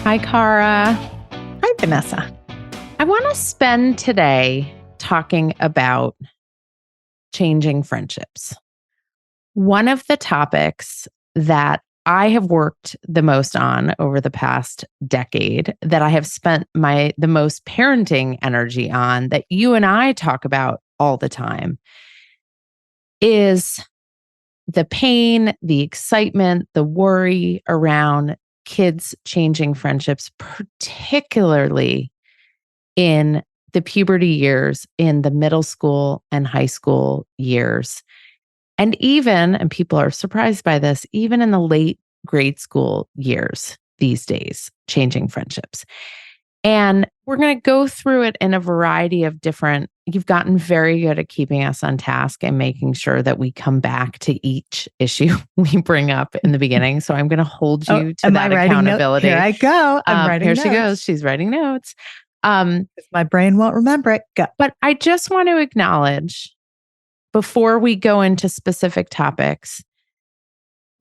Hi, Cara. Hi, Vanessa. I want to spend today talking about changing friendships. One of the topics that I have worked the most on over the past decade, that I have spent the most parenting energy on, that you and I talk about all the time, is the pain, the excitement, the worry around kids changing friendships, particularly in the puberty years, in the middle school and high school years. And even, and people are surprised by this, even in the late grade school years these days, changing friendships. And we're going to go through it in a variety of you've gotten very good at keeping us on task and making sure that we come back to each issue we bring up in the beginning. So I'm going to hold you to that accountability. Here I go. I'm writing here notes. she goes. She's writing notes. My brain won't remember it. Go. But I just want to acknowledge, before we go into specific topics,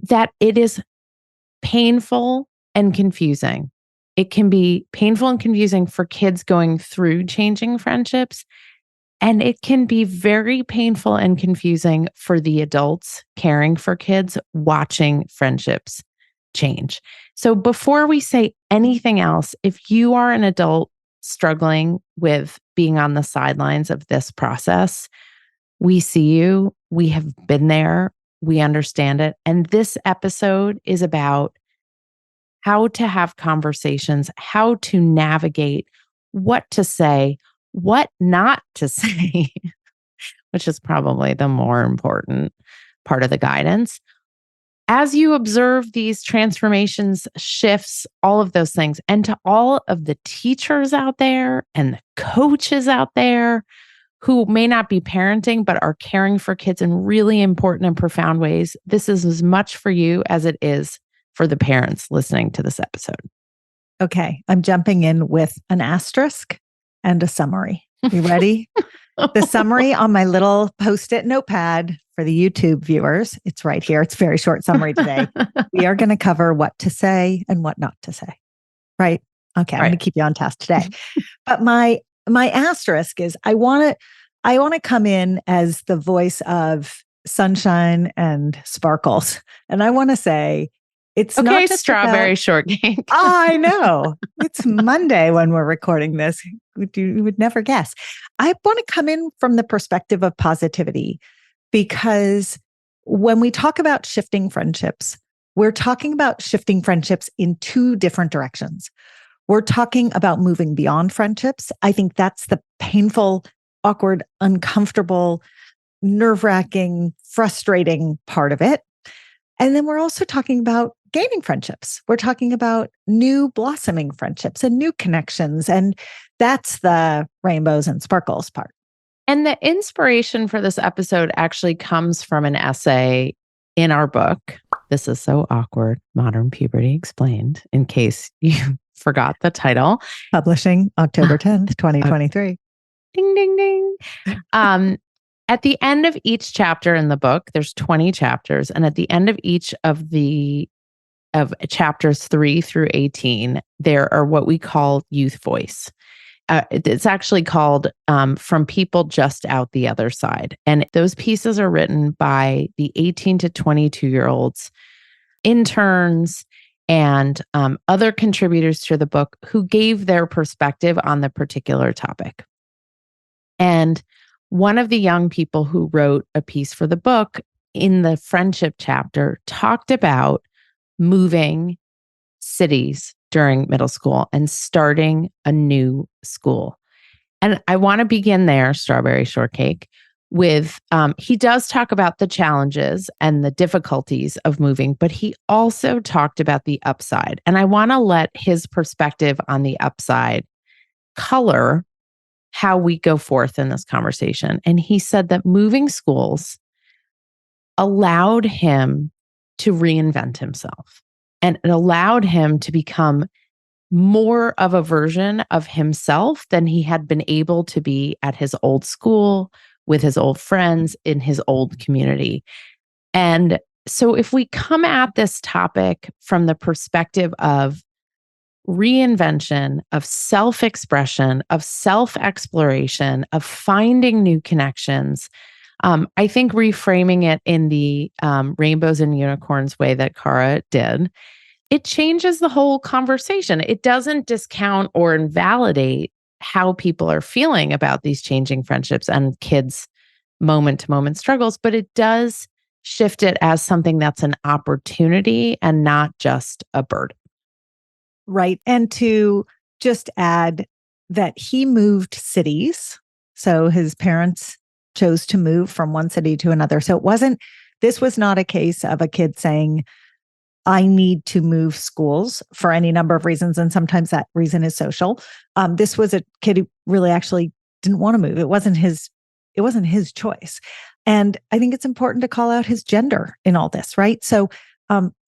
that it is painful and confusing. It can be painful and confusing for kids going through changing friendships. And it can be very painful and confusing for the adults caring for kids watching friendships change. So before we say anything else, if you are an adult struggling with being on the sidelines of this process, we see you. We have been there. We understand it. And this episode is about how to have conversations, how to navigate, what to say, what not to say, which is probably the more important part of the guidance. As you observe these transformations, shifts, all of those things, and to all of the teachers out there and the coaches out there who may not be parenting, but are caring for kids in really important and profound ways, this is as much for you as it is for the parents listening to this episode. Okay, I'm jumping in with an asterisk and a summary. You ready? The summary on my little Post-it notepad for the YouTube viewers. It's right here. It's a very short summary today. We are going to cover what to say and what not to say. Right? Okay, I'm going to keep you on task today. But my asterisk is I want to come in as the voice of sunshine and sparkles. And I want to say, it's not just strawberry shortcake. I know. It's Monday when we're recording this. You would never guess. I want to come in from the perspective of positivity, because when we talk about shifting friendships, we're talking about shifting friendships in two different directions. We're talking about moving beyond friendships. I think that's the painful, awkward, uncomfortable, nerve-wracking, frustrating part of it. And then we're also talking about gaining friendships. We're talking about new blossoming friendships and new connections. And that's the rainbows and sparkles part. And the inspiration for this episode actually comes from an essay in our book. This is so awkward. Modern Puberty Explained, in case you forgot the title. Publishing October 10th, 2023. Ding, ding, ding. At the end of each chapter in the book, there's 20 chapters. And at the end of each of chapters 3 through 18, there are what we call youth voice. It's actually called From People Just Out the Other Side. And those pieces are written by the 18 to 22-year-olds, interns, and other contributors to the book who gave their perspective on the particular topic. And one of the young people who wrote a piece for the book in the friendship chapter talked about moving cities during middle school and starting a new school. And I want to begin there, strawberry shortcake, with he does talk about the challenges and the difficulties of moving, but he also talked about the upside. And I want to let his perspective on the upside color how we go forth in this conversation. And he said that moving schools allowed him to reinvent himself, and it allowed him to become more of a version of himself than he had been able to be at his old school, with his old friends, in his old community. And so if we come at this topic from the perspective of reinvention, of self expression, of self exploration, of finding new connections. I think reframing it in the rainbows and unicorns way that Cara did, it changes the whole conversation. It doesn't discount or invalidate how people are feeling about these changing friendships and kids' moment to moment struggles, but it does shift it as something that's an opportunity and not just a burden. Right. And to just add that he moved cities. So his parents chose to move from one city to another. So this was not a case of a kid saying, I need to move schools for any number of reasons. And sometimes that reason is social. This was a kid who really actually didn't want to move. It wasn't his choice. And I think it's important to call out his gender in all this, right? So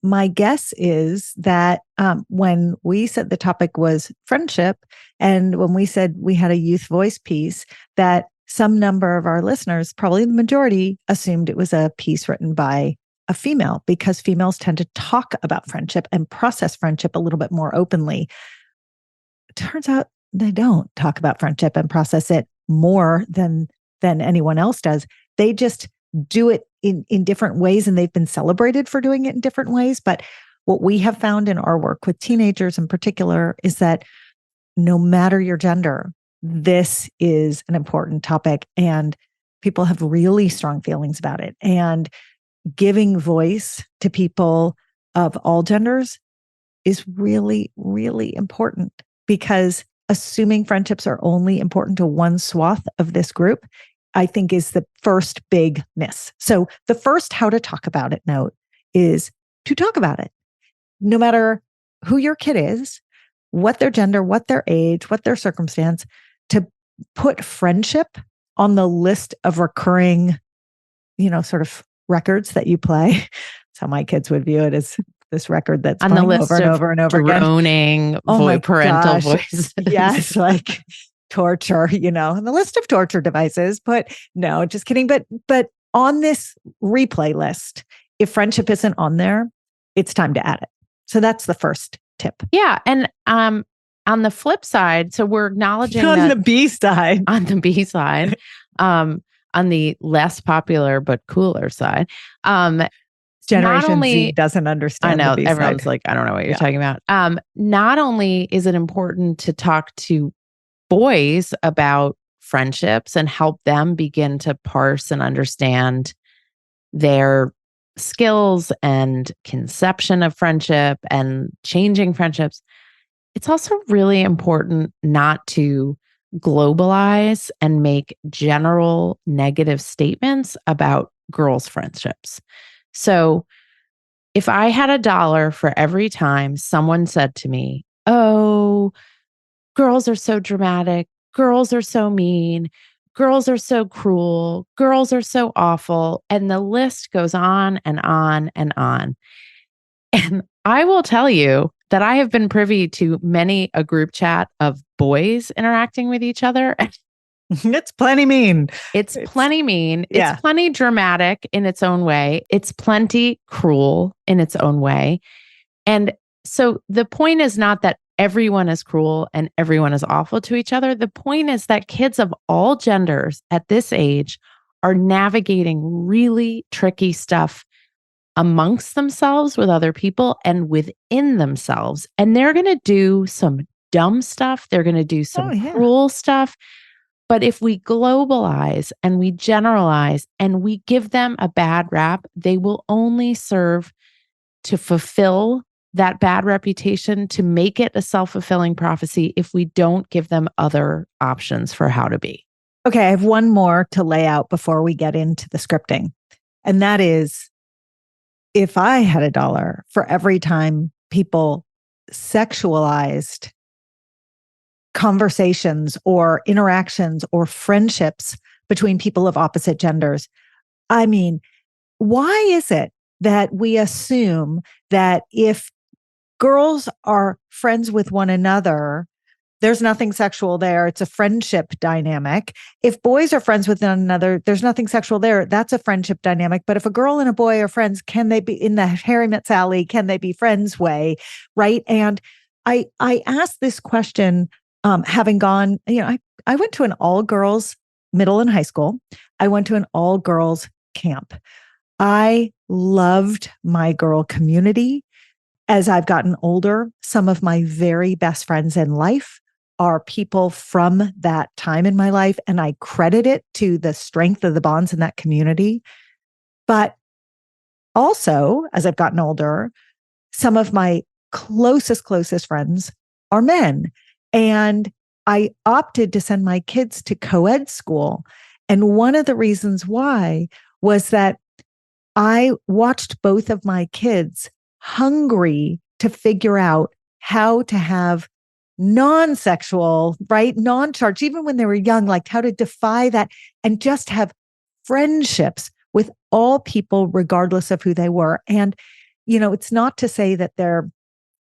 my guess is that when we said the topic was friendship, and when we said we had a youth voice piece, that some number of our listeners, probably the majority, assumed it was a piece written by a female, because females tend to talk about friendship and process friendship a little bit more openly. It turns out they don't talk about friendship and process it more than anyone else does. They just do it in different ways, and they've been celebrated for doing it in different ways. But what we have found in our work with teenagers in particular is that no matter your gender, this is an important topic, and people have really strong feelings about it. And giving voice to people of all genders is really, really important, because assuming friendships are only important to one swath of this group, I think, is the first big miss. So the first how to talk about it note is to talk about it. No matter who your kid is, what their gender, what their age, what their circumstance, to put friendship on the list of recurring, sort of records that you play. That's how my kids would view it, as this record that's on playing the list over and over and over again. Droning parental voices. Yes, like torture, on the list of torture devices. But no, just kidding. But on this replay list, if friendship isn't on there, it's time to add it. So that's the first tip. Yeah. And on the flip side, so we're acknowledging on that the B side. On the B side, on the less popular but cooler side, Generation Z doesn't understand. I know, the B everyone's side. like, I don't know what you're talking about. Not only is it important to talk to boys about friendships and help them begin to parse and understand their skills and conception of friendship and changing friendships, it's also really important not to globalize and make general negative statements about girls' friendships. So if I had $1 for every time someone said to me, oh, girls are so dramatic, girls are so mean, girls are so cruel, girls are so awful, and the list goes on and on and on. And I will tell you that I have been privy to many a group chat of boys interacting with each other. It's plenty mean. It's plenty mean. Yeah. It's plenty dramatic in its own way. It's plenty cruel in its own way. And so the point is not that everyone is cruel and everyone is awful to each other. The point is that kids of all genders at this age are navigating really tricky stuff amongst themselves with other people and within themselves. And they're going to do some dumb stuff. They're going to do some cruel stuff. But if we globalize and we generalize and we give them a bad rap, they will only serve to fulfill that bad reputation, to make it a self-fulfilling prophecy if we don't give them other options for how to be. Okay, I have one more to lay out before we get into the scripting. And that is, if I had $1 for every time people sexualized conversations or interactions or friendships between people of opposite genders, I mean, why is it that we assume that if girls are friends with one another, there's nothing sexual there? It's a friendship dynamic. If boys are friends with one another, there's nothing sexual there. That's a friendship dynamic. But if a girl and a boy are friends, can they be in the Harry Met Sally? Can they be friends way? Right. And I asked this question, having gone, I went to an all girls middle and high school. I went to an all girls camp. I loved my girl community. As I've gotten older, some of my very best friends in life are people from that time in my life. And I credit it to the strength of the bonds in that community. But also, as I've gotten older, some of my closest friends are men. And I opted to send my kids to co-ed school. And one of the reasons why was that I watched both of my kids hungry to figure out how to have non-sexual, right? Non-charged, even when they were young, like how to defy that and just have friendships with all people, regardless of who they were. And, it's not to say that there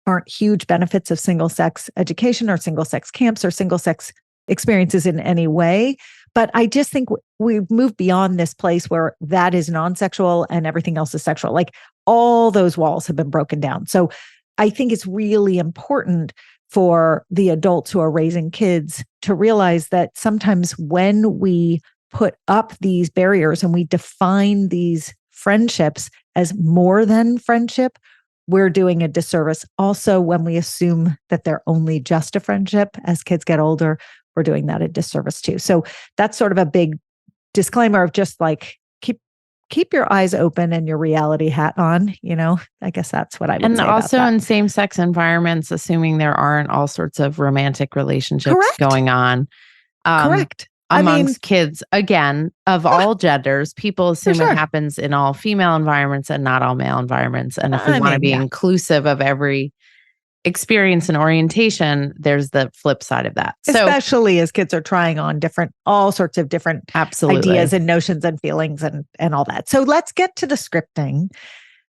aren't huge benefits of single sex education or single sex camps or single sex experiences in any way. But I just think we've moved beyond this place where that is non-sexual and everything else is sexual. Like all those walls have been broken down. So I think it's really important for the adults who are raising kids to realize that sometimes when we put up these barriers and we define these friendships as more than friendship, we're doing a disservice. Also, when we assume that they're only just a friendship as kids get older, we're doing that a disservice too. So that's sort of a big disclaimer of just like, keep your eyes open and your reality hat on, I guess that's what I would and say. And also in same-sex environments, assuming there aren't all sorts of romantic relationships Correct. going on. Correct. Amongst kids, again, of all genders, people assume it happens in all female environments and not all male environments. And if we want to be inclusive of every experience and orientation, there's the flip side of that. Especially as kids are trying on all sorts of different ideas and notions and feelings and all that. So let's get to the scripting.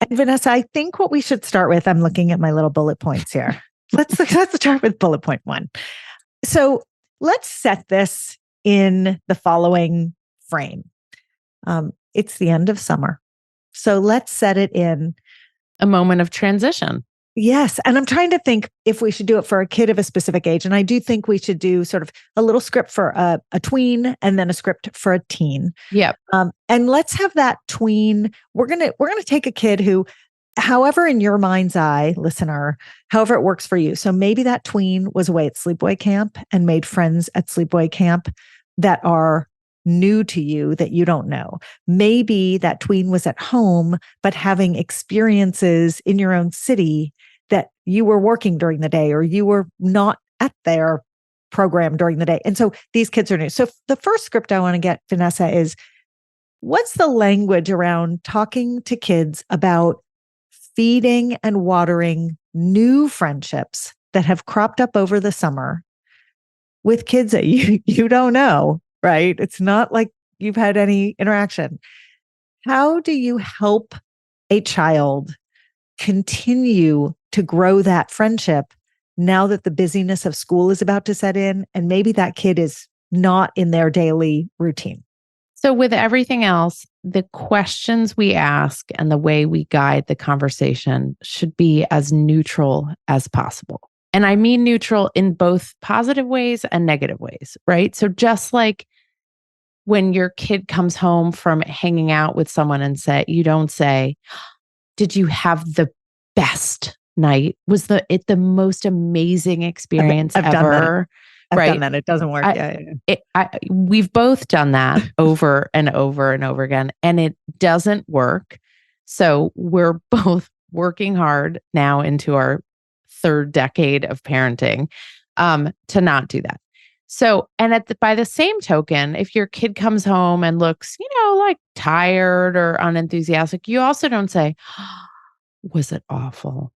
And Vanessa, I think what we should start with, I'm looking at my little bullet points here. Let's start with bullet point 1. So let's set this in the following frame. It's the end of summer. So let's set it in a moment of transition. Yes. And I'm trying to think if we should do it for a kid of a specific age. And I do think we should do sort of a little script for a tween and then a script for a teen. Yep. And let's have that tween. We're gonna take a kid who, however, in your mind's eye, listener, however it works for you. So maybe that tween was away at sleepaway camp and made friends at sleepaway camp that are new to you that you don't know. Maybe that tween was at home, but having experiences in your own city that you were working during the day or you were not at their program during the day. And so these kids are new. So the first script I want to get, Vanessa, is what's the language around talking to kids about feeding and watering new friendships that have cropped up over the summer with kids that you don't know, right? It's not like you've had any interaction. How do you help a child continue to grow that friendship now that the busyness of school is about to set in and maybe that kid is not in their daily routine? So with everything else, the questions we ask and the way we guide the conversation should be as neutral as possible. And I mean neutral in both positive ways and negative ways, right? So just like when your kid comes home from hanging out with someone and you don't say, did you have the best night? Was it the most amazing experience I've ever? Done that. I've done that. It doesn't work. We've both done that over and over and over again, and it doesn't work. So we're both working hard now into our third decade of parenting to not do that. So, and by the same token, if your kid comes home and looks, like tired or unenthusiastic, you also don't say, was it awful?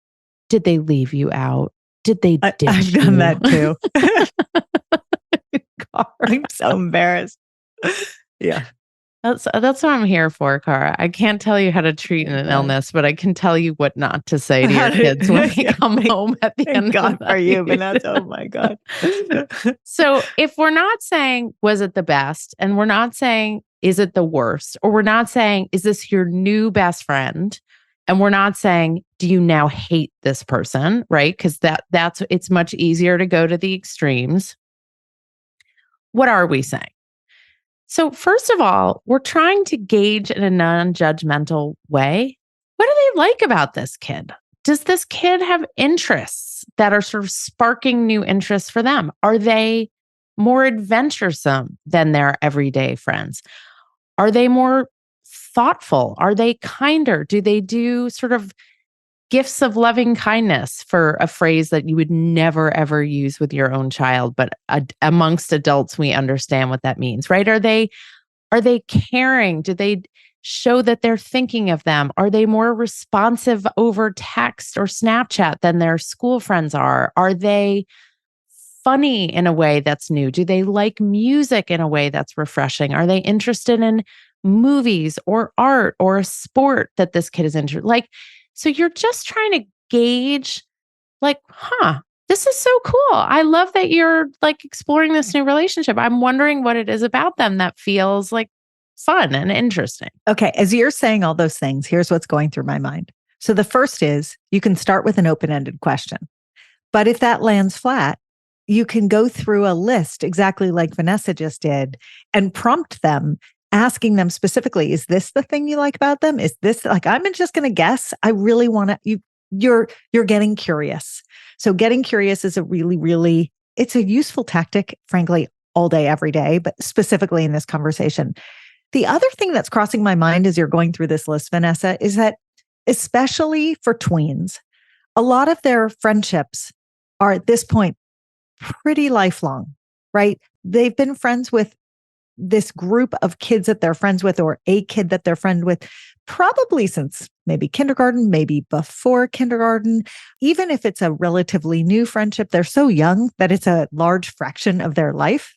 Did they leave you out? Did they ditch I've you? done that too. God, I'm so embarrassed. Yeah. That's what I'm here for, Cara. I can't tell you how to treat an illness, but I can tell you what not to say to your kids when they come home at the end of the night. For you, Vanessa. Oh my God. So if we're not saying, was it the best? And we're not saying, is it the worst? Or we're not saying, is this your new best friend? And we're not saying, do you now hate this person, right? Because it's much easier to go to the extremes. What are we saying? So, first of all, we're trying to gauge in a non-judgmental way. What do they like about this kid? Does this kid have interests that are sort of sparking new interests for them? Are they more adventuresome than their everyday friends? Are they more thoughtful? Are they kinder? Do they do sort of gifts of loving kindness, for a phrase that you would never ever use with your own child, but amongst adults we understand what that means, right? Are they caring? Do they show that they're thinking of them? Are they more responsive over text or Snapchat than their school friends are? Are they funny in a way that's new? Do they like music in a way that's refreshing? Are they interested in movies or art or a sport that this kid is interested? Like, so you're just trying to gauge, like, this is so cool. I love that you're like exploring this new relationship. I'm wondering what it is about them that feels like fun and interesting. Okay. As you're saying all those things, here's what's going through my mind. So the first is you can start with an open-ended question. But if that lands flat, you can go through a list exactly like Vanessa just did and prompt them, asking them specifically, is this the thing you like about them? Is this like, I'm just going to guess. I really want to, you're getting curious. So getting curious is a really, it's a useful tactic, frankly, all day, every day, but specifically in this conversation. The other thing that's crossing my mind as you're going through this list, Vanessa, is that especially for tweens, a lot of their friendships are at this point pretty lifelong, right? They've been friends with this group of kids that they're friends with, or a kid that they're friend with, probably since maybe kindergarten, maybe before kindergarten. Even if it's a relatively new friendship, they're so young that it's a large fraction of their life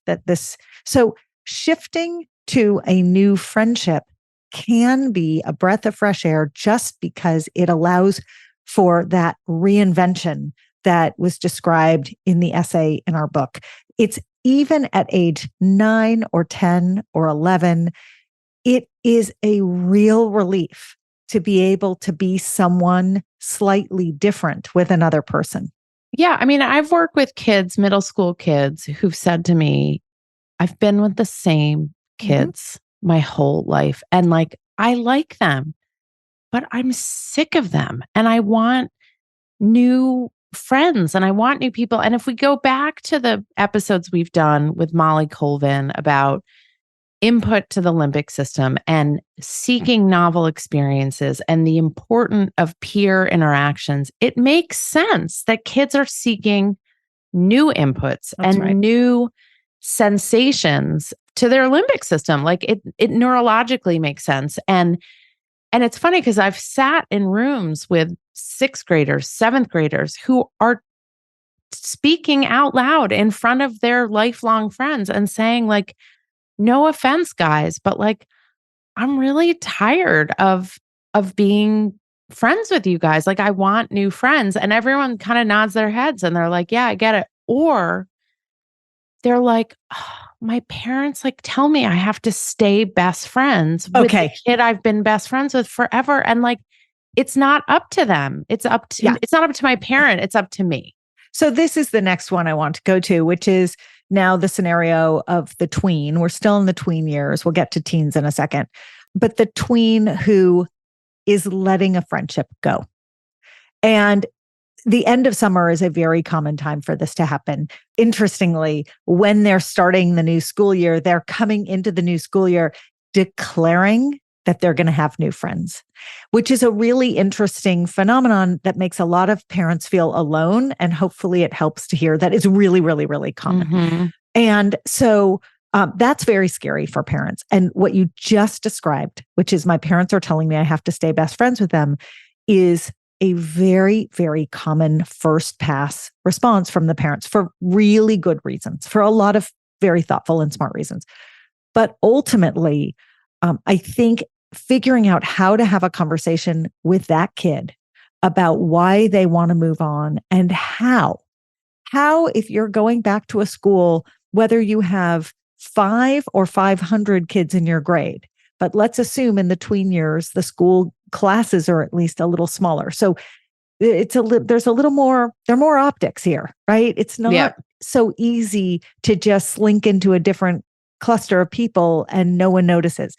so shifting to a new friendship can be a breath of fresh air just because it allows for that reinvention that was described in the essay in our book. It's even at age 9 or 10 or 11, it is a real relief to be able to be someone slightly different with another person. Yeah. I mean, I've worked with kids, middle school kids, who've said to me, I've been with the same kids my whole life. And like, I like them, but I'm sick of them. And I want new friends and I want new people. And if we go back to the episodes we've done with Molly Colvin about input to the limbic system and seeking novel experiences and the importance of peer interactions, it makes sense that kids are seeking new inputs new sensations to their limbic system. Like it neurologically makes sense. And it's funny because I've sat in rooms with 6th graders, 7th graders who are speaking out loud in front of their lifelong friends and saying, like, no offense, guys, but like, I'm really tired of being friends with you guys. Like, I want new friends. And everyone kind of nods their heads and they're like, yeah, I get it. Or they're like, oh, my parents like tell me I have to stay best friends with the kid I've been best friends with forever. And like, it's not up to them. It's not up to my parent. It's up to me. So this is the next one I want to go to, which is now the scenario of the tween. We're still in the tween years. We'll get to teens in a second. But the tween who is letting a friendship go. And the end of summer is a very common time for this to happen. Interestingly, when they're starting the new school year, they're coming into the new school year declaring that they're going to have new friends, which is a really interesting phenomenon that makes a lot of parents feel alone. And hopefully it helps to hear that it's really, really, really common. Mm-hmm. And so that's very scary for parents. And what you just described, which is my parents are telling me I have to stay best friends with them, is a very, very common first pass response from the parents for really good reasons, for a lot of very thoughtful and smart reasons. But ultimately, I think figuring out how to have a conversation with that kid about why they want to move on and how, if you're going back to a school, whether you have 5 or 500 kids in your grade, but let's assume in the tween years, the school classes are at least a little smaller. So there's a little more, there are more optics here, right? It's not so easy to just slink into a different cluster of people and no one notices.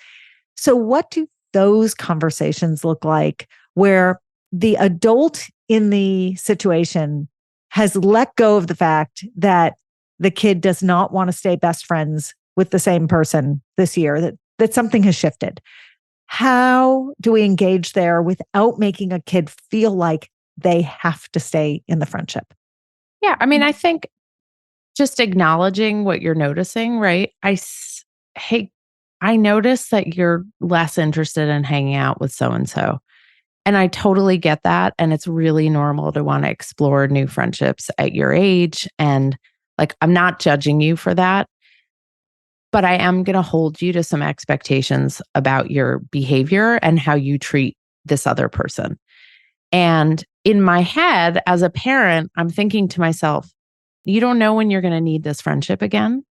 So what do those conversations look like where the adult in the situation has let go of the fact that the kid does not want to stay best friends with the same person this year, that something has shifted? How do we engage there without making a kid feel like they have to stay in the friendship? Yeah. I mean, I think just acknowledging what you're noticing, right? Hey, I notice that you're less interested in hanging out with so and so. And I totally get that. And it's really normal to want to explore new friendships at your age. And like, I'm not judging you for that, but I am going to hold you to some expectations about your behavior and how you treat this other person. And in my head, as a parent, I'm thinking to myself, you don't know when you're going to need this friendship again.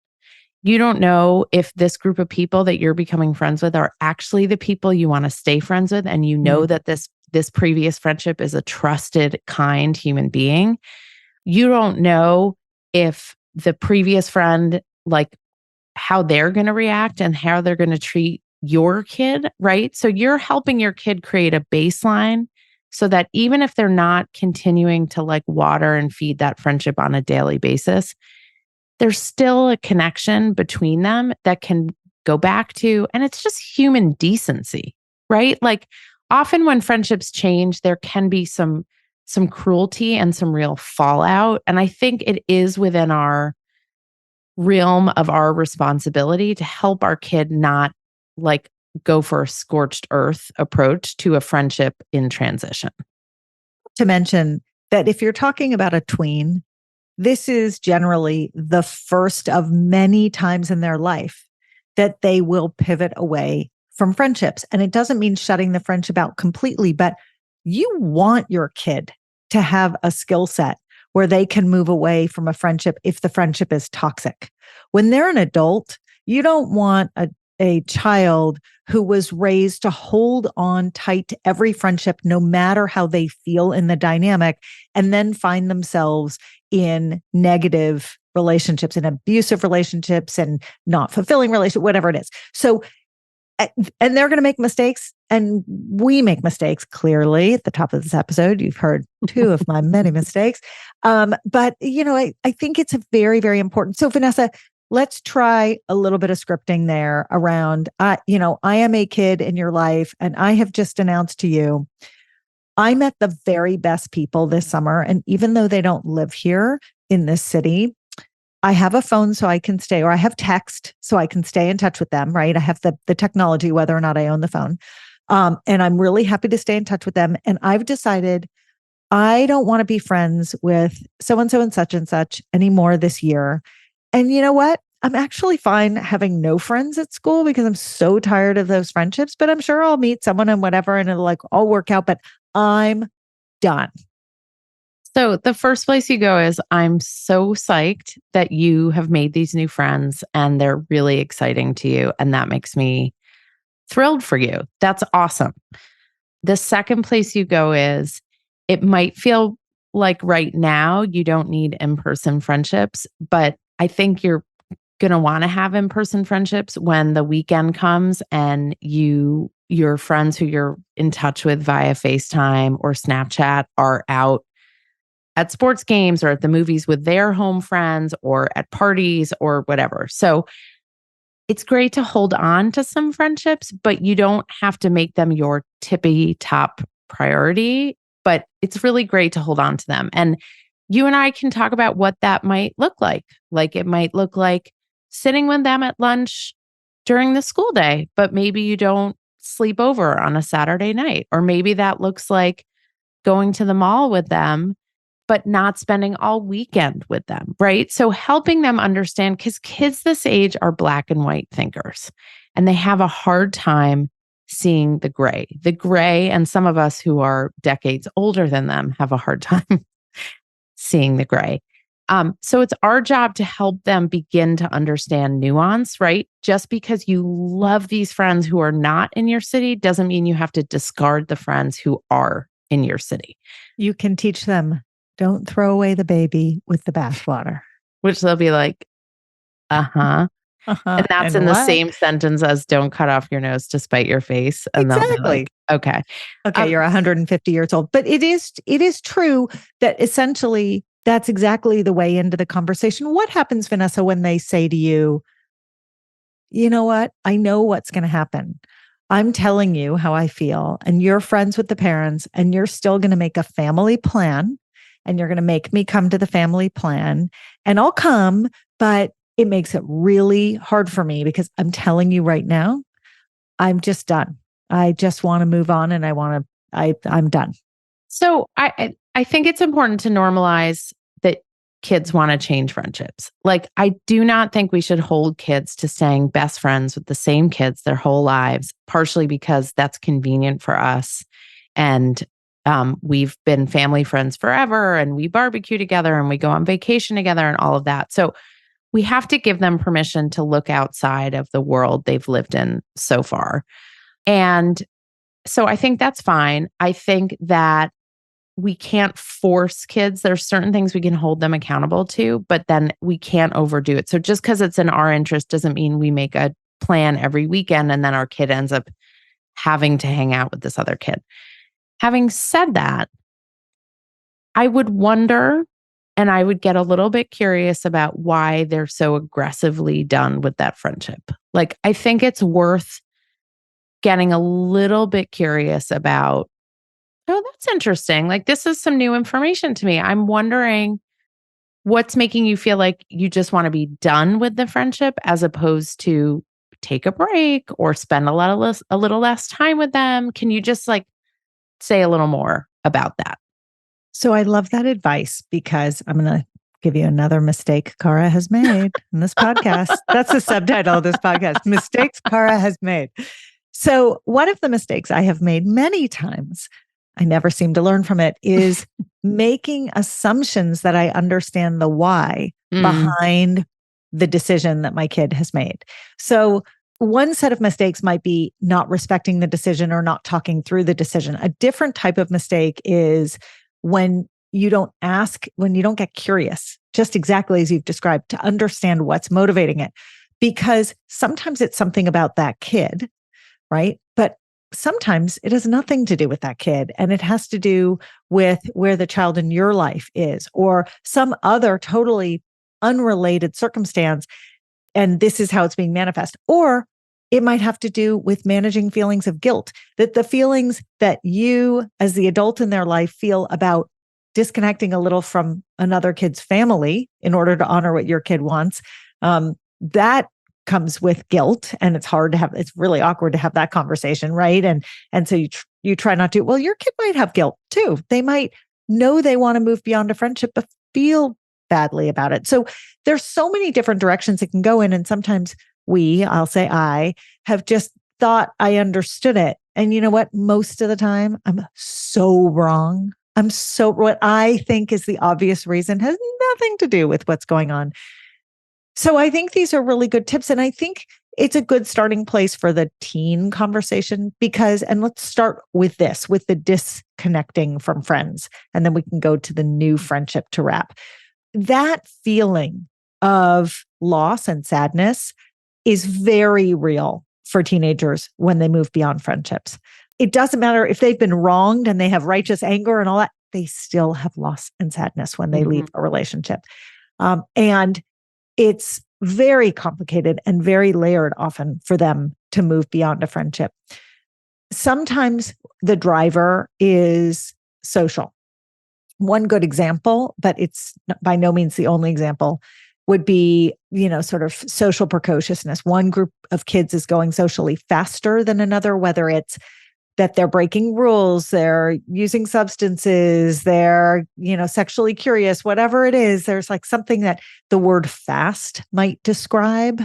You don't know if this group of people that you're becoming friends with are actually the people you want to stay friends with. And you know that this previous friendship is a trusted, kind human being. You don't know if the previous friend, like how they're going to react and how they're going to treat your kid, right? So you're helping your kid create a baseline so that even if they're not continuing to like water and feed that friendship on a daily basis, there's still a connection between them that can go back to, and it's just human decency, right? Like often when friendships change, there can be some cruelty and some real fallout. And I think it is within our realm of our responsibility to help our kid not like go for a scorched earth approach to a friendship in transition. To mention that if you're talking about a tween, this is generally the first of many times in their life that they will pivot away from friendships. And it doesn't mean shutting the friendship out completely, but you want your kid to have a skill set where they can move away from a friendship if the friendship is toxic. When they're an adult, you don't want a child who was raised to hold on tight to every friendship, no matter how they feel in the dynamic, and then find themselves in negative relationships and abusive relationships and not fulfilling relationships, whatever it is. So, and they're going to make mistakes, and we make mistakes. Clearly, at the top of this episode, you've heard two of my many mistakes. But I think it's a very, very important. So, Vanessa, let's try a little bit of scripting there around. I am a kid in your life, and I have just announced to you, I met the very best people this summer, and even though they don't live here in this city, I have a phone so I can stay, or I have text so I can stay in touch with them, right? I have the technology, whether or not I own the phone. And I'm really happy to stay in touch with them. And I've decided I don't want to be friends with so-and-so and such anymore this year. And you know what? I'm actually fine having no friends at school because I'm so tired of those friendships, but I'm sure I'll meet someone and whatever, and it'll like all work out, but I'm done. So the first place you go is, I'm so psyched that you have made these new friends and they're really exciting to you. And that makes me thrilled for you. That's awesome. The second place you go is, it might feel like right now you don't need in-person friendships, but I think you're going to want to have in-person friendships when the weekend comes and your friends who you're in touch with via FaceTime or Snapchat are out at sports games or at the movies with their home friends or at parties or whatever. So it's great to hold on to some friendships, but you don't have to make them your tippy top priority. But it's really great to hold on to them. And you and I can talk about what that might look like. Like it might look like sitting with them at lunch during the school day, but maybe you don't sleep over on a Saturday night. Or maybe that looks like going to the mall with them, but not spending all weekend with them, right? So helping them understand, because kids this age are black and white thinkers, and they have a hard time seeing the gray. The gray, and some of us who are decades older than them have a hard time seeing the gray. So it's our job to help them begin to understand nuance, right? Just because you love these friends who are not in your city doesn't mean you have to discard the friends who are in your city. You can teach them, don't throw away the baby with the bathwater. Which they'll be like, uh-huh. And that's in the what? same sentence as don't cut off your nose to spite your face. And they'll be like, okay. Okay, you're 150 years old. But it is true that essentially that's exactly the way into the conversation. What happens, Vanessa, when they say to you, you know what? I know what's going to happen. I'm telling you how I feel, and you're friends with the parents, and you're still going to make a family plan, and you're going to make me come to the family plan, and I'll come, but it makes it really hard for me because I'm telling you right now, I'm just done. I just want to move on, and I'm done. So I think it's important to normalize that kids want to change friendships. Like, I do not think we should hold kids to staying best friends with the same kids their whole lives, partially because that's convenient for us. And we've been family friends forever, and we barbecue together, and we go on vacation together, and all of that. So we have to give them permission to look outside of the world they've lived in so far. And so I think that's fine. I think that we can't force kids. There's certain things we can hold them accountable to, but then we can't overdo it. So just because it's in our interest doesn't mean we make a plan every weekend and then our kid ends up having to hang out with this other kid. Having said that, I would wonder, and I would get a little bit curious about why they're so aggressively done with that friendship. Like, I think it's worth getting a little bit curious about, oh, that's interesting. Like, this is some new information to me. I'm wondering what's making you feel like you just want to be done with the friendship as opposed to take a break or spend a little less time with them. Can you just like say a little more about that? So I love that advice because I'm going to give you another mistake Cara has made in this podcast. That's the subtitle of this podcast, Mistakes Cara has made. So one of the mistakes I have made many times, I never seem to learn from it, is making assumptions that I understand the why behind the decision that my kid has made. So one set of mistakes might be not respecting the decision or not talking through the decision. A different type of mistake is when you don't get curious, just exactly as you've described, to understand what's motivating it. Because sometimes it's something about that kid, right? But sometimes it has nothing to do with that kid, and it has to do with where the child in your life is or some other totally unrelated circumstance. And this is how it's being manifest. Or it might have to do with managing feelings of guilt, that the feelings that you as the adult in their life feel about disconnecting a little from another kid's family in order to honor what your kid wants, that comes with guilt. And it's really awkward to have that conversation, right? And so you try not to. Well, your kid might have guilt too. They might know they want to move beyond a friendship, but feel badly about it. So there's so many different directions it can go in. And sometimes I have just thought I understood it. And you know what? Most of the time, I'm so wrong. What I think is the obvious reason has nothing to do with what's going on. So I think these are really good tips. And I think it's a good starting place for the teen conversation and let's start with the disconnecting from friends. And then we can go to the new friendship to wrap. That feeling of loss and sadness is very real for teenagers when they move beyond friendships. It doesn't matter if they've been wronged and they have righteous anger and all that, they still have loss and sadness when they leave a relationship. And it's very complicated and very layered often for them to move beyond a friendship. Sometimes the driver is social. One good example, but it's by no means the only example, would be, sort of social precociousness. One group of kids is going socially faster than another, whether it's that they're breaking rules, they're using substances, they're, sexually curious, whatever it is, there's like something that the word fast might describe.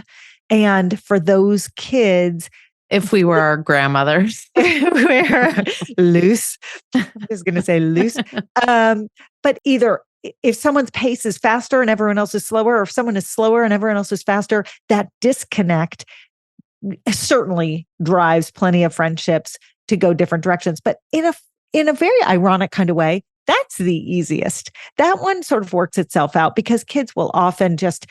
And for those kids, if we were our grandmothers, we're loose. I was going to say loose. But either if someone's pace is faster and everyone else is slower, or if someone is slower and everyone else is faster, that disconnect certainly drives plenty of friendships to go different directions. But in a very ironic kind of way, that's the easiest. That one sort of works itself out because kids will often just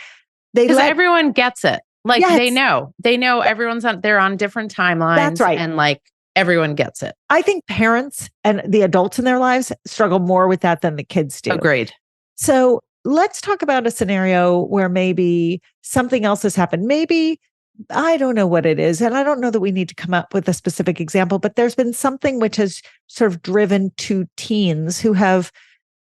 everyone gets it. Like Yes. they know they're on different timelines. That's right. And like everyone gets it. I think parents and the adults in their lives struggle more with that than the kids do. Agreed. So let's talk about a scenario where maybe something else has happened. Maybe, I don't know what it is. And I don't know that we need to come up with a specific example, but there's been something which has sort of driven two teens who have,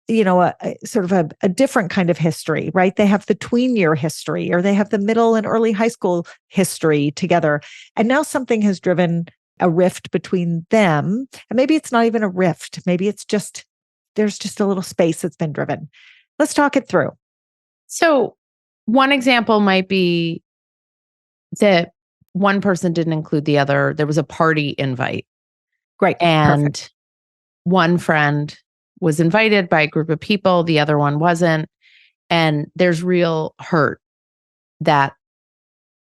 a different kind of history, right? They have the tween year history, or they have the middle and early high school history together. And now something has driven a rift between them. And maybe it's not even a rift. Maybe it's just, there's just a little space that's been driven. Let's talk it through. So one example might be that one person didn't include the other. There was a party invite. Great. And Perfect. One friend was invited by a group of people. The other one wasn't. And there's real hurt that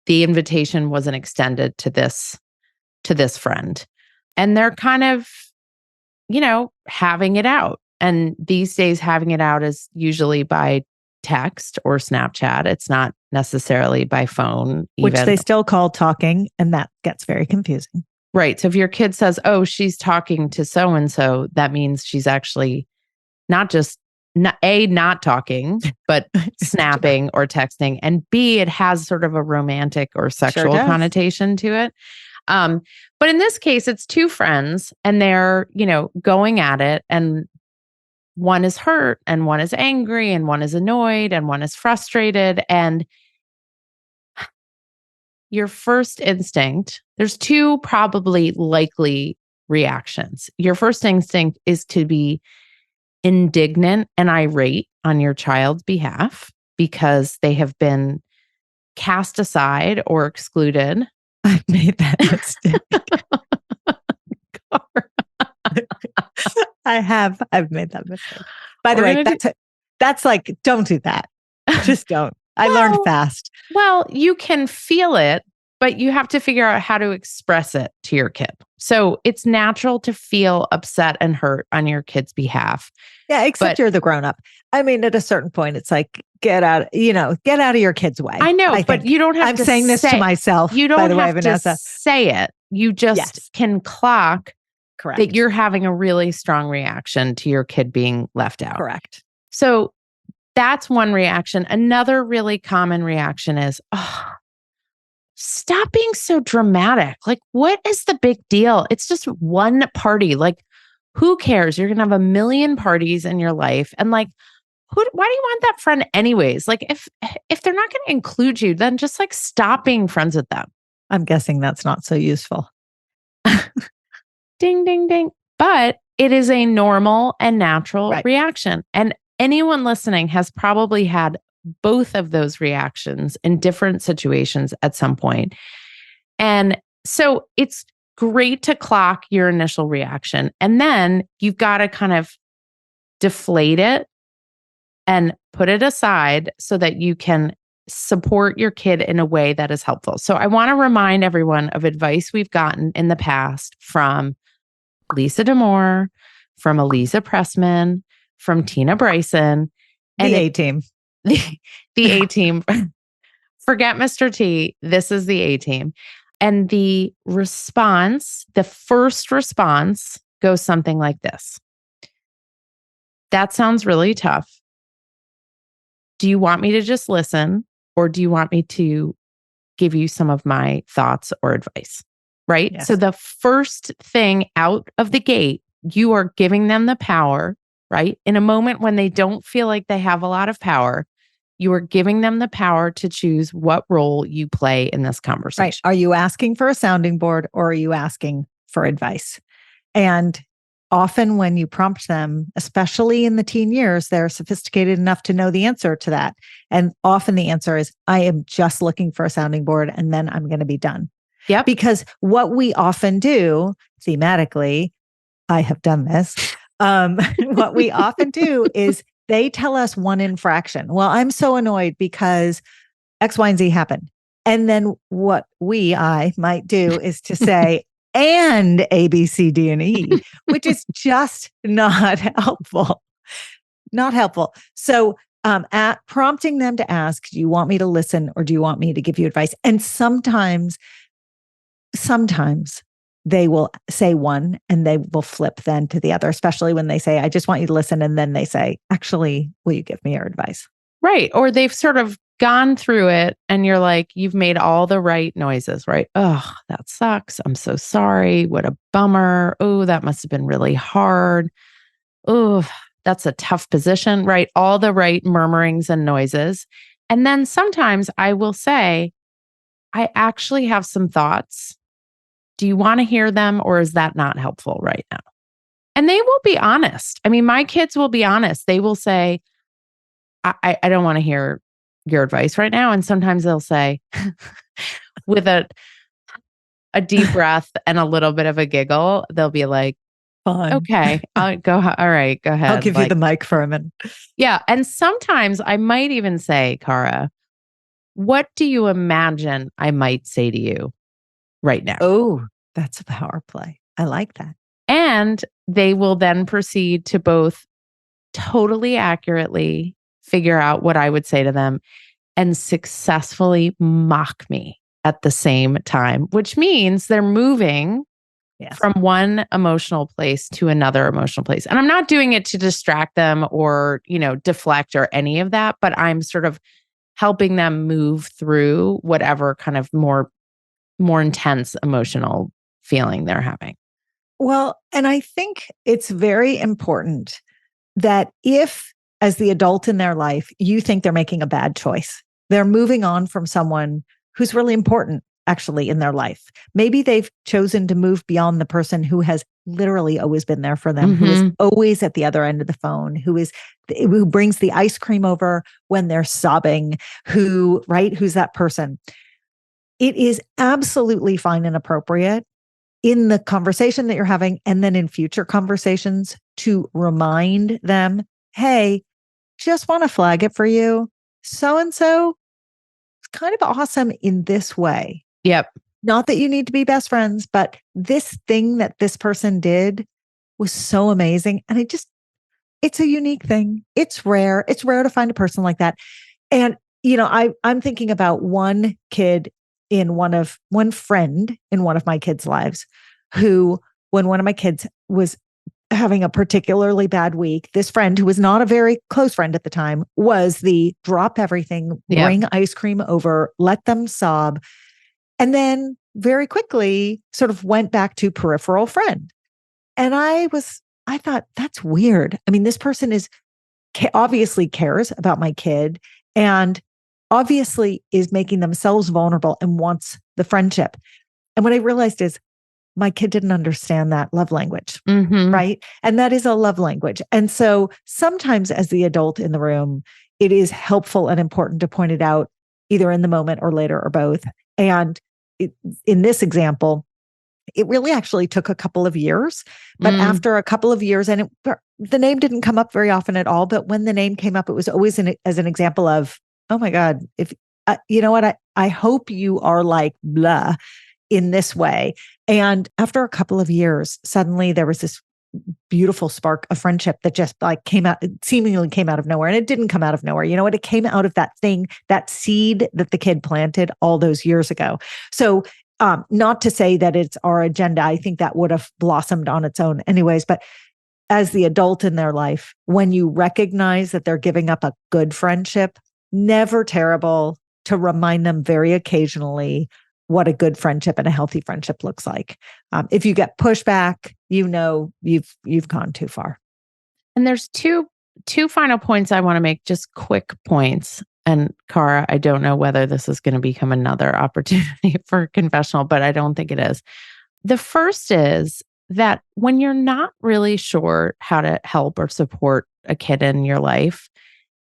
the invitation wasn't extended to this friend. And they're kind of, having it out. And these days, having it out is usually by text or Snapchat. It's not necessarily by phone. Which they still call talking. And that gets very confusing. Right. So if your kid says, oh, she's talking to so-and-so, that means she's actually not talking, but snapping or texting. And B, it has sort of a romantic or sexual connotation to it. But in this case, it's two friends and they're, going at it, and one is hurt and one is angry and one is annoyed and one is frustrated. And your first instinct, there's two probably likely reactions. Your first instinct is to be indignant and irate on your child's behalf because they have been cast aside or excluded. I've made that mistake. I've made that mistake. By the way, that's like, don't do that. Just don't. I learned fast. Well, you can feel it, but you have to figure out how to express it to your kid. So it's natural to feel upset and hurt on your kid's behalf. Yeah, except you're the grown up. I mean, at a certain point, it's like, get out of your kid's way. I know, but you don't have I'm saying this to myself. You don't by the way, have Vanessa. to say it. You just can clock Correct. that you're having a really strong reaction to your kid being left out. Correct. So that's one reaction. Another really common reaction is, oh, stop being so dramatic. Like, what is the big deal? It's just one party. Like, who cares? You're going to have a million parties in your life. And like, why do you want that friend anyways? Like, if they're not going to include you, then just like stop being friends with them. I'm guessing that's not so useful. Ding, ding, ding. But it is a normal and natural reaction. And anyone listening has probably had both of those reactions in different situations at some point. And so it's great to clock your initial reaction. And then you've got to kind of deflate it and put it aside so that you can support your kid in a way that is helpful. So I want to remind everyone of advice we've gotten in the past from Lisa D'Amour, from Eliza Pressman, from Tina Bryson. And the A-team. The A-team. Forget Mr. T. This is the A-team. And the response, the first response goes something like this. That sounds really tough. Do you want me to just listen, or do you want me to give you some of my thoughts or advice? Right? Yes. So the first thing out of the gate, you are giving them the power, right? In a moment when they don't feel like they have a lot of power, you are giving them the power to choose what role you play in this conversation. Right. Are you asking for a sounding board, or are you asking for advice? And often when you prompt them, especially in the teen years, they're sophisticated enough to know the answer to that. And often the answer is, I am just looking for a sounding board and then I'm going to be done. Yep. Because what we often do thematically, I have done this. What we often do is they tell us one infraction. Well, I'm so annoyed because X, Y, and Z happened. And then what I might do is to say, and A, B, C, D, and E, which is just not helpful. Not helpful. So at prompting them to ask, do you want me to listen or do you want me to give you advice? And sometimes they will say one and they will flip then to the other, especially when they say, I just want you to listen. And then they say, actually, will you give me your advice? Right. Or they've sort of gone through it and you're like, you've made all the right noises, right? Oh, that sucks. I'm so sorry. What a bummer. Oh, that must have been really hard. Oh, that's a tough position, right? All the right murmurings and noises. And then sometimes I will say, I actually have some thoughts. Do you want to hear them or is that not helpful right now? And they will be honest. I mean, my kids will be honest. They will say, I don't want to hear your advice right now. And sometimes they'll say with a deep breath and a little bit of a giggle, they'll be like, Fine. okay, I'll go. All right, go ahead. I'll give you the mic for a minute. Yeah. And sometimes I might even say, Cara, what do you imagine I might say to you right now? Oh, that's a power play. I like that. And they will then proceed to both totally accurately figure out what I would say to them and successfully mock me at the same time, which means they're moving from one emotional place to another emotional place. And I'm not doing it to distract them or, deflect or any of that, but I'm sort of helping them move through whatever kind of more intense emotional feeling they're having. Well, and I think it's very important that if, as the adult in their life, you think they're making a bad choice, they're moving on from someone who's really important actually in their life. Maybe they've chosen to move beyond the person who has literally always been there for them, who is always at the other end of the phone, who brings the ice cream over when they're sobbing, who's that person. It is absolutely fine and appropriate in the conversation that you're having and then in future conversations to remind them, hey, just want to flag it for you. So-and-so is kind of awesome in this way. Yep. Not that you need to be best friends, but this thing that this person did was so amazing. And it's a unique thing. It's rare. It's rare to find a person like that. And, I'm thinking about one friend in one of my kids' lives who, when one of my kids was having a particularly bad week, this friend who was not a very close friend at the time was the drop everything, bring ice cream over, let them sob. And then very quickly sort of went back to peripheral friend. And I thought, that's weird. I mean, this person obviously cares about my kid and obviously is making themselves vulnerable and wants the friendship. And what I realized is my kid didn't understand that love language, right? And that is a love language. And so sometimes as the adult in the room, it is helpful and important to point it out either in the moment or later or both. And in this example, it really actually took a couple of years, but after a couple of years, and the name didn't come up very often at all, but when the name came up, it was always as an example of, oh my God, if you know what, I hope you are like blah in this way. And after a couple of years, suddenly there was this beautiful spark of friendship that just seemingly came out of nowhere. And it didn't come out of nowhere. You know what? It came out of that thing, that seed that the kid planted all those years ago. So not to say that it's our agenda. I think that would have blossomed on its own anyways. But as the adult in their life, when you recognize that they're giving up a good friendship, never terrible to remind them very occasionally what a good friendship and a healthy friendship looks like. If you get pushback, you've gone too far. And there's two final points I want to make, just quick points. And Cara, I don't know whether this is going to become another opportunity for confessional, but I don't think it is. The first is that when you're not really sure how to help or support a kid in your life,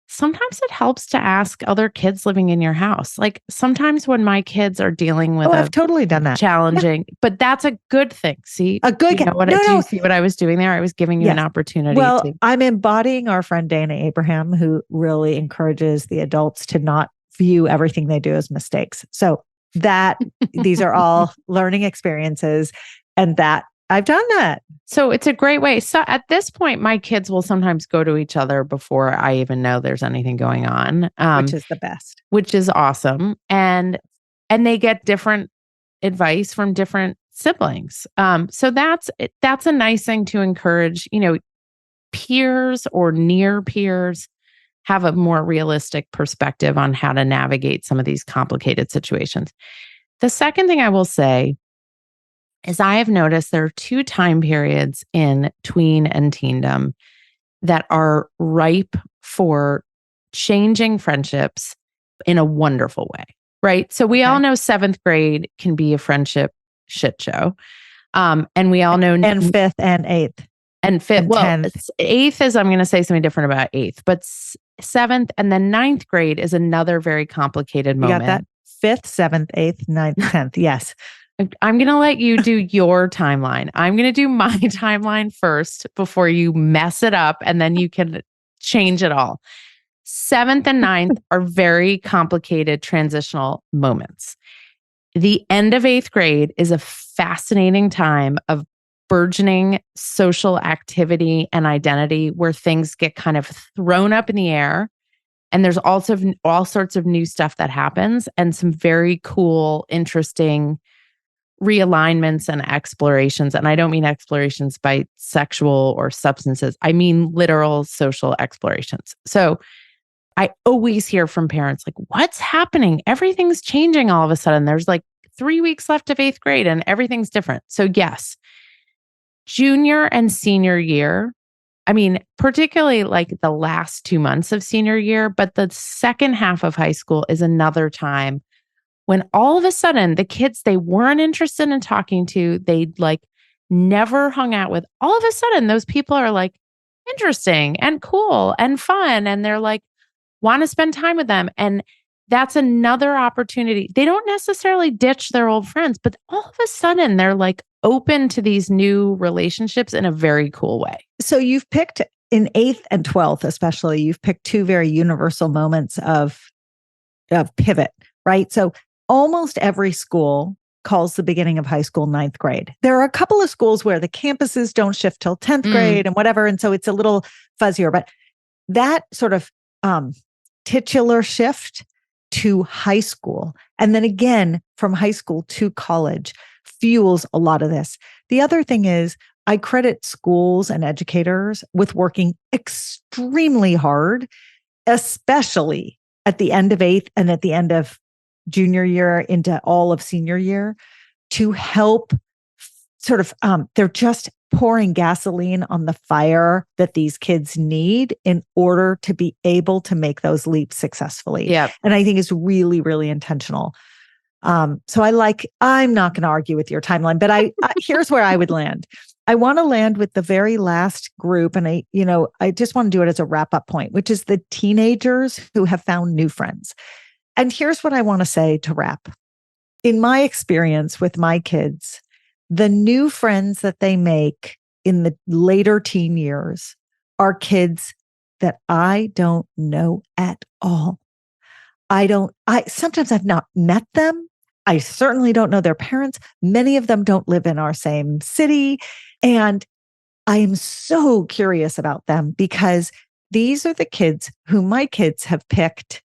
sometimes it helps to ask other kids living in your house. Like sometimes when my kids are dealing with Oh, I've a totally done that. Yeah. challenging, but that's a good thing. See, A good, no, do you no. see what I was doing there? I was giving you an Yes. opportunity Well, to. I'm embodying our friend Dana Abraham, who really encourages the adults to not view everything they do as mistakes. So that these are all learning experiences, and that I've done that. So it's a great way. So at this point, my kids will sometimes go to each other before I even know there's anything going on, Which is the best. which is awesome. And they get different advice from different siblings. So that's a nice thing to encourage. Peers or near peers have a more realistic perspective on how to navigate some of these complicated situations. The second thing I will say is I have noticed there are two time periods in tween and teendom that are ripe for changing friendships in a wonderful way, right? So we all know seventh grade can be a friendship shit show. And we all know and fifth and eighth. And fifth, and well, 10th. Eighth is, I'm going to say something different about eighth, but seventh and then ninth grade is another very complicated moment. You got that? Fifth, seventh, eighth, ninth, 10th. Yes. I'm going to let you do your timeline. I'm going to do my timeline first before you mess it up, and then you can change it all. Seventh and ninth are very complicated transitional moments. The end of eighth grade is a fascinating time of burgeoning social activity and identity where things get kind of thrown up in the air. And there's also all sorts of new stuff that happens and some very cool, interesting realignments and explorations. And I don't mean explorations by sexual or substances. I mean literal social explorations. So I always hear from parents like, what's happening? Everything's changing all of a sudden. There's like 3 weeks left of eighth grade and everything's different. So yes, junior and senior year, I mean, particularly like the last 2 months of senior year, but the second half of high school is another time when all of a sudden the kids they weren't interested in talking to, they'd like never hung out with, all of a sudden those people are like interesting and cool and fun. And they're like, want to spend time with them. And that's another opportunity. They don't necessarily ditch their old friends, but all of a sudden they're like open to these new relationships in a very cool way. So you've picked in 8th and 12th, especially, you've picked two very universal moments of pivot, right? So almost every school calls the beginning of high school ninth grade. There are a couple of schools where the campuses don't shift till 10th grade and whatever. And so it's a little fuzzier, but that sort of titular shift to high school, and then again from high school to college, fuels a lot of this. The other thing is I credit schools and educators with working extremely hard, especially at the end of 8th and at the end of junior year into all of senior year, to help sort of, they're just pouring gasoline on the fire that these kids need in order to be able to make those leaps successfully. Yeah. And I think it's really, really intentional. So I'm not going to argue with your timeline, but I here's where I would land. I want to land with the very last group. And I just want to do it as a wrap up point, which is the teenagers who have found new friends. And here's what I want to say to wrap. In my experience with my kids, the new friends that they make in the later teen years are kids that I don't know at all. Sometimes I've not met them. I certainly don't know their parents. Many of them don't live in our same city. And I am so curious about them because these are the kids who my kids have picked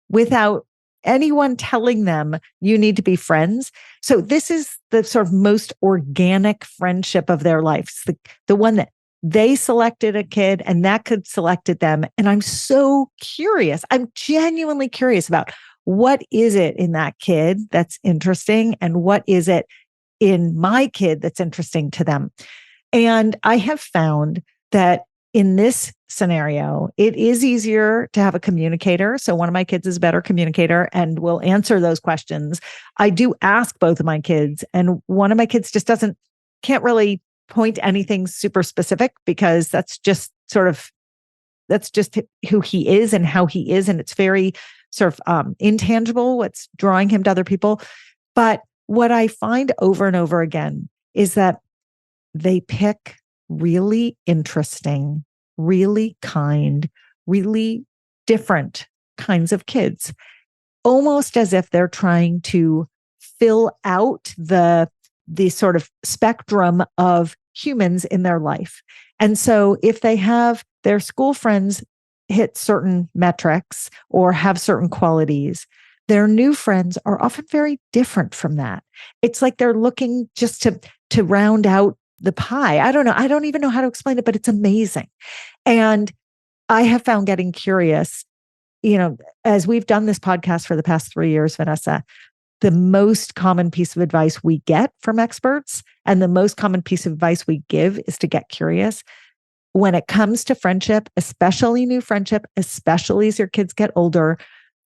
without anyone telling them you need to be friends. So this is the sort of most organic friendship of their lives, the one that they selected a kid and that kid selected them. And I'm so curious. I'm genuinely curious about what is it in that kid that's interesting and what is it in my kid that's interesting to them. And I have found that in this scenario, it is easier to have a communicator. So one of my kids is a better communicator and will answer those questions. I do ask both of my kids, and one of my kids just can't really point anything super specific because that's just sort of that's just who he is and how he is. And it's very sort of intangible, what's drawing him to other people. But what I find over and over again is that they pick really interesting, really kind, really different kinds of kids, almost as if they're trying to fill out the sort of spectrum of humans in their life. And so if they have their school friends hit certain metrics or have certain qualities, their new friends are often very different from that. It's like they're looking just to round out the pie. I don't know. I don't even know how to explain it, but it's amazing. And I have found getting curious, as we've done this podcast for the past 3 years, Vanessa, the most common piece of advice we get from experts and the most common piece of advice we give is to get curious. When it comes to friendship, especially new friendship, especially as your kids get older,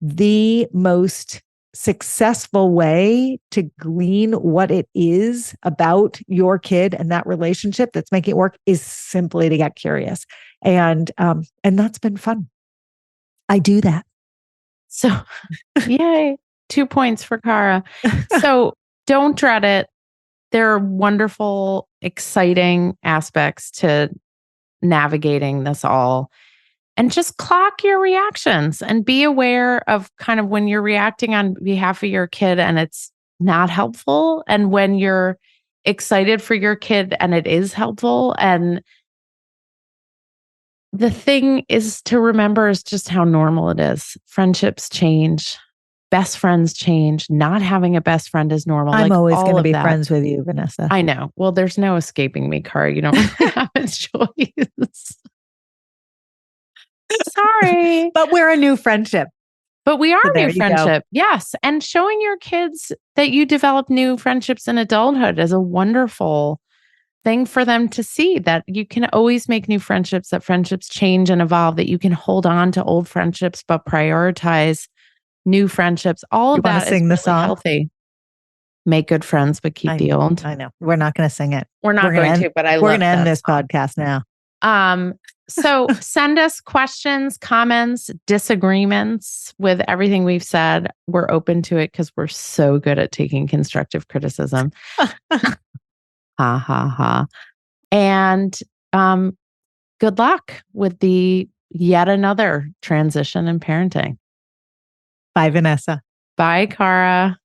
the most successful way to glean what it is about your kid and that relationship that's making it work is simply to get curious. And that's been fun. I do that. So, yay. 2 points for Cara. So don't dread it. There are wonderful, exciting aspects to navigating this all. And just clock your reactions and be aware of kind of when you're reacting on behalf of your kid and it's not helpful, and when you're excited for your kid and it is helpful. And the thing is to remember is just how normal it is. Friendships change. Best friends change. Not having a best friend is normal. I'm always going to be friends with you, Vanessa. I know. Well, there's no escaping me, Cara. You don't really have a choice. Sorry. But we're a new friendship. But we are a new friendship. Yes. And showing your kids that you develop new friendships in adulthood is a wonderful thing for them to see, that you can always make new friendships, that friendships change and evolve, that you can hold on to old friendships, but prioritize new friendships. All of that is really healthy. Make good friends, but keep the old. I know. We're not going to sing it. We're not going to, but we're going to end this podcast now. So send us questions, comments, disagreements with everything we've said. We're open to it because we're so good at taking constructive criticism. Ha ha ha. And good luck with the yet another transition in parenting. Bye, Vanessa. Bye, Cara.